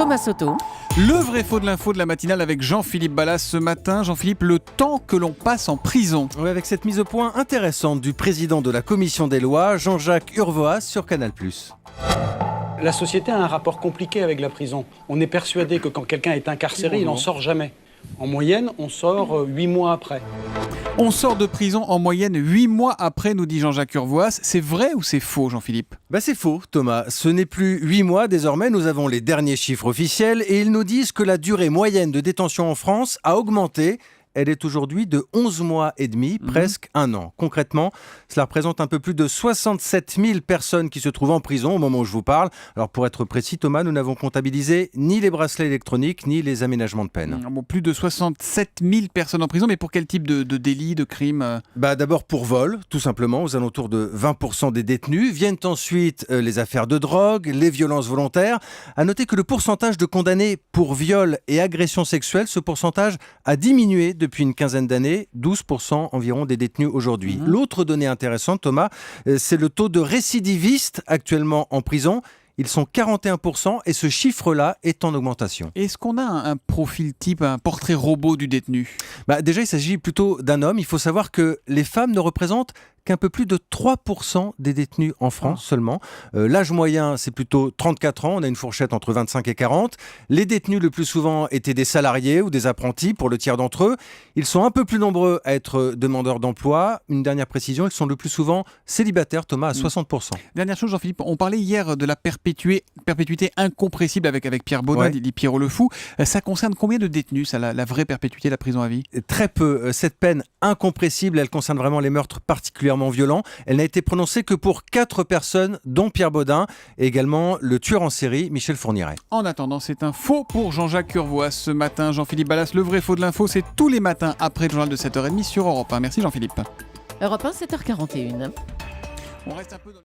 Thomas Soto. Le vrai faux de l'info de la matinale avec Jean-Philippe Ballas ce matin. Jean-Philippe, le temps que l'on passe en prison. Oui, avec cette mise au point intéressante du président de la commission des lois, Jean-Jacques Urvoas, sur Canal+. La société a un rapport compliqué avec la prison. On est persuadé que quand quelqu'un est incarcéré, il n'en sort jamais. En moyenne, on sort 8 mois après. On sort de prison en moyenne 8 mois après, nous dit Jean-Jacques Urvoas. C'est vrai ou c'est faux, Jean-Philippe ? C'est faux, Thomas. Ce n'est plus 8 mois. Désormais, nous avons les derniers chiffres officiels et ils nous disent que la durée moyenne de détention en France a augmenté. Elle est aujourd'hui de 11 mois et demi, presque un an. Concrètement, cela représente un peu plus de 67 000 personnes qui se trouvent en prison au moment où je vous parle. Alors pour être précis, Thomas, nous n'avons comptabilisé ni les bracelets électroniques, ni les aménagements de peine. Plus de 67 000 personnes en prison, mais pour quel type de délit, de crime ? D'abord pour vol, tout simplement, aux alentours de 20% des détenus. Viennent ensuite les affaires de drogue, les violences volontaires. À noter que le pourcentage de condamnés pour viol et agression sexuelle, ce pourcentage a diminué depuis une quinzaine d'années, 12% environ des détenus aujourd'hui. L'autre donnée intéressante, Thomas, c'est le taux de récidivistes actuellement en prison. Ils sont 41% et ce chiffre-là est en augmentation. Est-ce qu'on a un profil type, un portrait robot du détenu ? Déjà, il s'agit plutôt d'un homme. Il faut savoir que les femmes ne représentent qu'un peu plus de 3% des détenus en France seulement. L'âge moyen, c'est plutôt 34 ans. On a une fourchette entre 25 et 40. Les détenus, le plus souvent, étaient des salariés ou des apprentis pour le tiers d'entre eux. Ils sont un peu plus nombreux à être demandeurs d'emploi. Une dernière précision, ils sont le plus souvent célibataires, Thomas, à 60%. Dernière chose, Jean-Philippe, on parlait hier de la perpétuité incompressible avec Pierre Baudin, dit Pierrot le Fou. Ça concerne combien de détenus, ça, la vraie perpétuité, la prison à vie ? Très peu. Cette peine incompressible, elle concerne vraiment les meurtres particulièrement violent. Elle n'a été prononcée que pour 4 personnes, dont Pierre Baudin et également le tueur en série Michel Fourniret. En attendant, c'est un faux pour Jean-Jacques Urvoas ce matin. Jean-Philippe Ballas, le vrai faux de l'info, c'est tous les matins après le journal de 7h30 sur Europe 1. Merci Jean-Philippe. Europe 1, 7h41. On reste un peu dans...